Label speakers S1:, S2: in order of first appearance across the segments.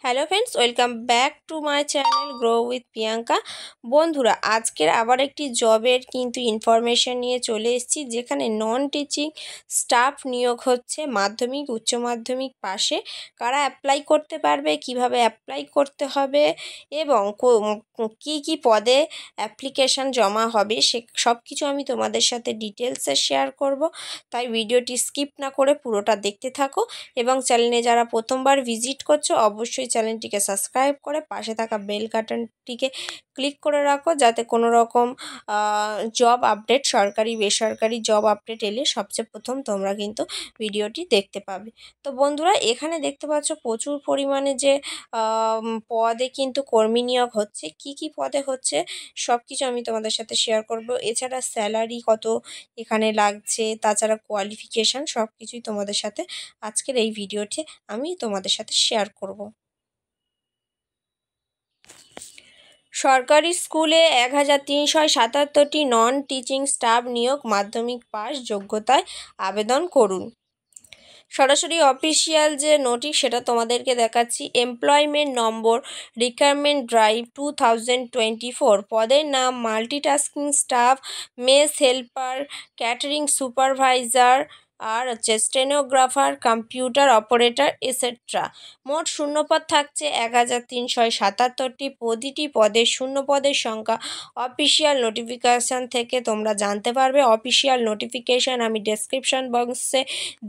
S1: Hello friends, welcome back to my channel grow with Priyanka. বন্ধুরা, আজকের আবার একটি জবের কিন্তু ইনফরমেশন নিয়ে চলে এসেছি, যেখানে নন টিচিং স্টাফ নিয়োগ হচ্ছে মাধ্যমিক উচ্চ মাধ্যমিক পাশে। কারা অ্যাপ্লাই করতে পারবে, কিভাবে অ্যাপ্লাই করতে হবে এবং কি পদে অ্যাপ্লিকেশান জমা হবে, সে সব কিছু আমি তোমাদের সাথে ডিটেলসে শেয়ার করব। তাই ভিডিওটি স্কিপ না করে পুরোটা দেখতে থাকো এবং চ্যানেলে যারা প্রথমবার ভিজিট করছো অবশ্যই চ্যানেলটিকে সাবস্ক্রাইব করে পাশে থাকা বেল বাটনটিকে ক্লিক করে রাখো, যাতে কোনো রকম জব আপডেট, সরকারি বেসরকারি জব আপডেট এলে সবচেয়ে প্রথম তোমরা কিন্তু ভিডিওটি দেখতে পাবে। তো বন্ধুরা, এখানে দেখতে পাচ্ছ প্রচুর পরিমাণে যে পদে কিন্তু কর্মী নিয়োগ হচ্ছে। কি পদে হচ্ছে সব কিছু আমি তোমাদের সাথে শেয়ার করব। এছাড়া স্যালারি কত এখানে লাগছে, তাছাড়া কোয়ালিফিকেশান সব কিছুই তোমাদের সাথে আজকের এই ভিডিওতে আমি তোমাদের সাথে শেয়ার করব। সরকারি স্কুলে 1377টি নন টিচিং স্টাফ নিয়োগ, মাধ্যমিক পাস যোগ্যতায় আবেদন করুন। সরাসরি অফিসিয়াল যে নোটিশ সেটা তোমাদেরকে দেখাচ্ছি। Employment number requirement drive 2024। পদের নাম multitasking staff, mess helper, catering supervisor, আর হচ্ছে স্টেনোগ্রাফার, কম্পিউটার অপারেটর এসেট্রা। মোট শূন্যপদ থাকছে 1377টি। প্রতিটি পদের শূন্যপদের সংখ্যা অফিসিয়াল নোটিফিকেশান থেকে তোমরা জানতে পারবে। অফিসিয়াল নোটিফিকেশান আমি ডেসক্রিপশন বক্সে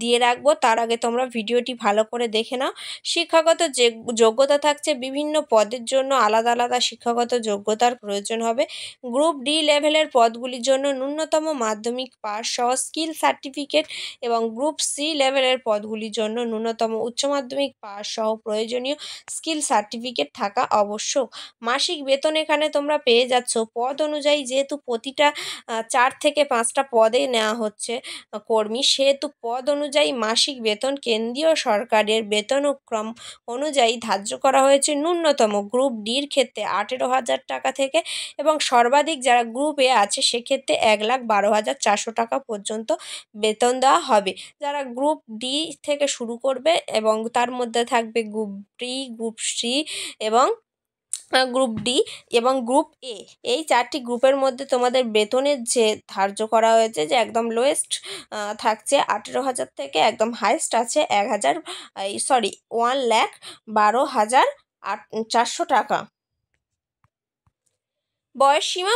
S1: দিয়ে রাখবো, তার আগে তোমরা ভিডিওটি ভালো করে দেখে নাও। শিক্ষাগত যে যোগ্যতা থাকছে, বিভিন্ন পদের জন্য আলাদা আলাদা শিক্ষাগত যোগ্যতার প্রয়োজন হবে। গ্রুপ ডি লেভেলের পদগুলির জন্য ন্যূনতম মাধ্যমিক পাস সহ স্কিল সার্টিফিকেট এবং গ্রুপ সি লেভেলের পদগুলির জন্য ন্যূনতম উচ্চ মাধ্যমিক পাস সহ প্রয়োজনীয় স্কিল সার্টিফিকেট থাকা আবশ্যক। মাসিক বেতন এখানে তোমরা পেয়ে যাচ্ছ পদ অনুযায়ী, যেহেতু প্রতিটা 4 থেকে 5টা পদে নেওয়া হচ্ছে কর্মী, সেহেতু পদ অনুযায়ী মাসিক বেতন কেন্দ্রীয় সরকারের বেতনক্রম অনুযায়ী ধার্য করা হয়েছে। ন্যূনতম গ্রুপ ডির ক্ষেত্রে 18,000 টাকা থেকে এবং সর্বাধিক যারা গ্রুপ এ আছে সেক্ষেত্রে 1,12,400 টাকা পর্যন্ত বেতন দেওয়া হবে। যারা গ্রুপ ডি থেকে শুরু করবে এবং তার মধ্যে থাকবে গ্রুপ ডি, গ্রুপ সি এবং গ্রুপ ডি এবং গ্রুপ এ, এই 4টি গ্রুপের মধ্যে তোমাদের বেতনের যে ধার্য করা হয়েছে, যে একদম লোয়েস্ট থাকছে 18,000 থেকে একদম হাইস্ট আছে 1,12,400 টাকা।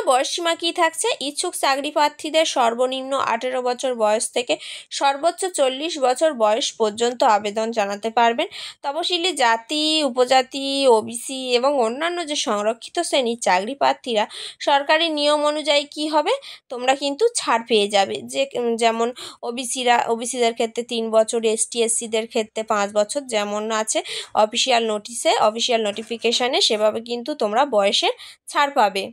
S1: বয়সসীমা কি থাকছে? ইচ্ছুক চাকরি প্রার্থীদের সর্বনিম্ন 18 বছর বয়স থেকে সর্বোচ্চ 40 বছর বয়স পর্যন্ত আবেদন জানাতে পারবেন। তপশিলি জাতি, উপজাতি, ওবিসি এবং অন্যান্য যে সংরক্ষিত শ্রেণীর চাকরি প্রার্থীরা সরকারি নিয়ম অনুযায়ী কি হবে, তোমরা কিন্তু ছাড় পেয়ে যাবে। যেমন ওবিসিদের ক্ষেত্রে 3 বছর, এসটি এসসিদের ক্ষেত্রে 5 বছর, যেমন আছে অফিসিয়াল নোটিফিকেশানে, সেভাবে কিন্তু তোমরা বয়সের ছাড় পাবে।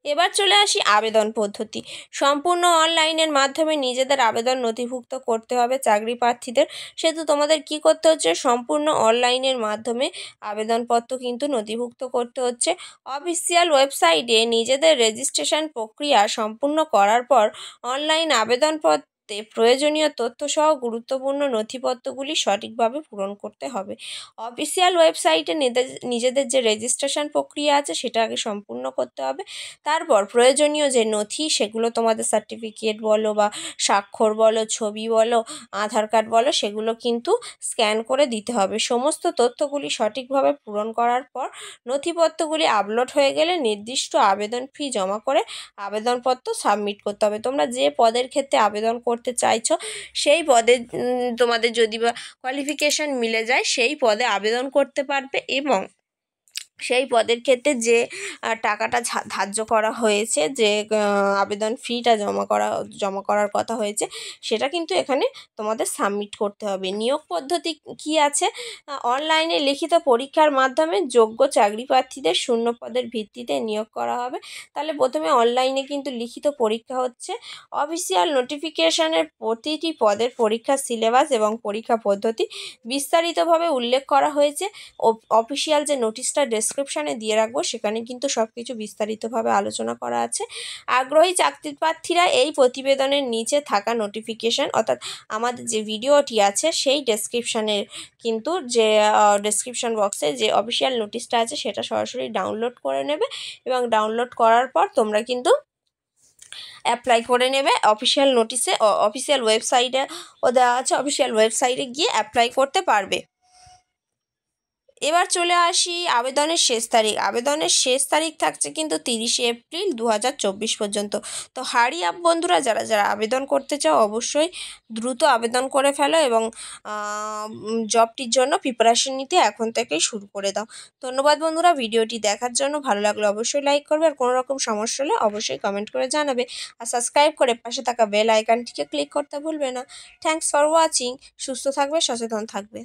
S1: এবার চলে আসি আবেদন পদ্ধতি। সম্পূর্ণ অনলাইনের মাধ্যমে নিজেদের আবেদন নথিভুক্ত করতে হবে চাকরি প্রার্থীদের। সেহেতু তোমাদের কি করতে হচ্ছে, সম্পূর্ণ অনলাইনের মাধ্যমে আবেদনপত্র কিন্তু নথিভুক্ত করতে হচ্ছে। অফিসিয়াল ওয়েবসাইটে নিজেদের রেজিস্ট্রেশন প্রক্রিয়া সম্পূর্ণ করার পর অনলাইন আবেদনপত্রে প্রয়োজনীয় তথ্যসহ গুরুত্বপূর্ণ নথিপত্রগুলি সঠিকভাবে পূরণ করতে হবে। অফিসিয়াল ওয়েবসাইটে নিজেদের যে রেজিস্ট্রেশন প্রক্রিয়া আছে সেটা আগে সম্পূর্ণ করতে হবে। তারপর প্রয়োজনীয় যে নথি, সেগুলো তোমাদের সার্টিফিকেট বলো বা স্বাক্ষর বলো, ছবি বলো, আধার কার্ড বলো, সেগুলো কিন্তু স্ক্যান করে দিতে হবে। সমস্ত তথ্যগুলি সঠিকভাবে পূরণ করার পর নথিপত্রগুলি আপলোড হয়ে গেলে নির্দিষ্ট আবেদন ফি জমা করে আবেদনপত্র সাবমিট করতে হবে। তোমরা যে পদের ক্ষেত্রে আবেদন করতে চাইছো সেই পদে তোমাদের যদি বা কোয়ালিফিকেশান মিলে যায় সেই পদে আবেদন করতে পারবে এবং সেই পদের ক্ষেত্রে যে টাকাটা ধার্য করা হয়েছে, যে আবেদন ফিটা জমা করার কথা হয়েছে, সেটা কিন্তু এখানে তোমাদের সাবমিট করতে হবে। নিয়োগ পদ্ধতি কি আছে? অনলাইনে লিখিত পরীক্ষার মাধ্যমে যোগ্য চাকরি প্রার্থীদের শূন্য পদের ভিত্তিতে নিয়োগ করা হবে। তাহলে প্রথমে অনলাইনে কিন্তু লিখিত পরীক্ষা হচ্ছে। অফিসিয়াল নোটিফিকেশানের প্রতিটি পদের পরীক্ষার সিলেবাস এবং পরীক্ষা পদ্ধতি বিস্তারিতভাবে উল্লেখ করা হয়েছে। অফিসিয়াল যে নোটিশটা ডেসক্রিপশানে দিয়ে রাখবো, সেখানে কিন্তু সব কিছু বিস্তারিতভাবে আলোচনা করা আছে। আগ্রহী চাকরি প্রার্থীরা এই প্রতিবেদনের নিচে থাকা নোটিফিকেশান অর্থাৎ আমাদের যে ভিডিওটি আছে সেই ডেসক্রিপশানের কিন্তু যে ডেসক্রিপশান বক্সে যে অফিসিয়াল নোটিশটা আছে সেটা সরাসরি ডাউনলোড করে নেবে, এবং ডাউনলোড করার পর তোমরা কিন্তু অ্যাপ্লাই করে নেবে। অফিসিয়াল নোটিশে অফিসিয়াল ওয়েবসাইটে দেওয়া আছে, অফিসিয়াল ওয়েবসাইটে গিয়ে অ্যাপ্লাই করতে পারবে। এবার চলে আসি আবেদনের শেষ তারিখ। আবেদনের শেষ তারিখ থাকছে কিন্তু 30শে এপ্রিল 2024 পর্যন্ত। তো হারি আপ বন্ধুরা, যারা যারা আবেদন করতে চাও অবশ্যই দ্রুত আবেদন করে ফেলো এবং জবটির জন্য প্রিপারেশন নিতে এখন থেকেই শুরু করে দাও। ধন্যবাদ বন্ধুরা ভিডিওটি দেখার জন্য। ভালো লাগলে অবশ্যই লাইক করবে, আর কোনো রকম সমস্যা হলে অবশ্যই কমেন্ট করে জানাবে, আর সাবস্ক্রাইব করে পাশে থাকা বেল আইকনটিকে ক্লিক করতে ভুলবে না। Thanks for watching. সুস্থ থাকবে, সচেতন থাকবে।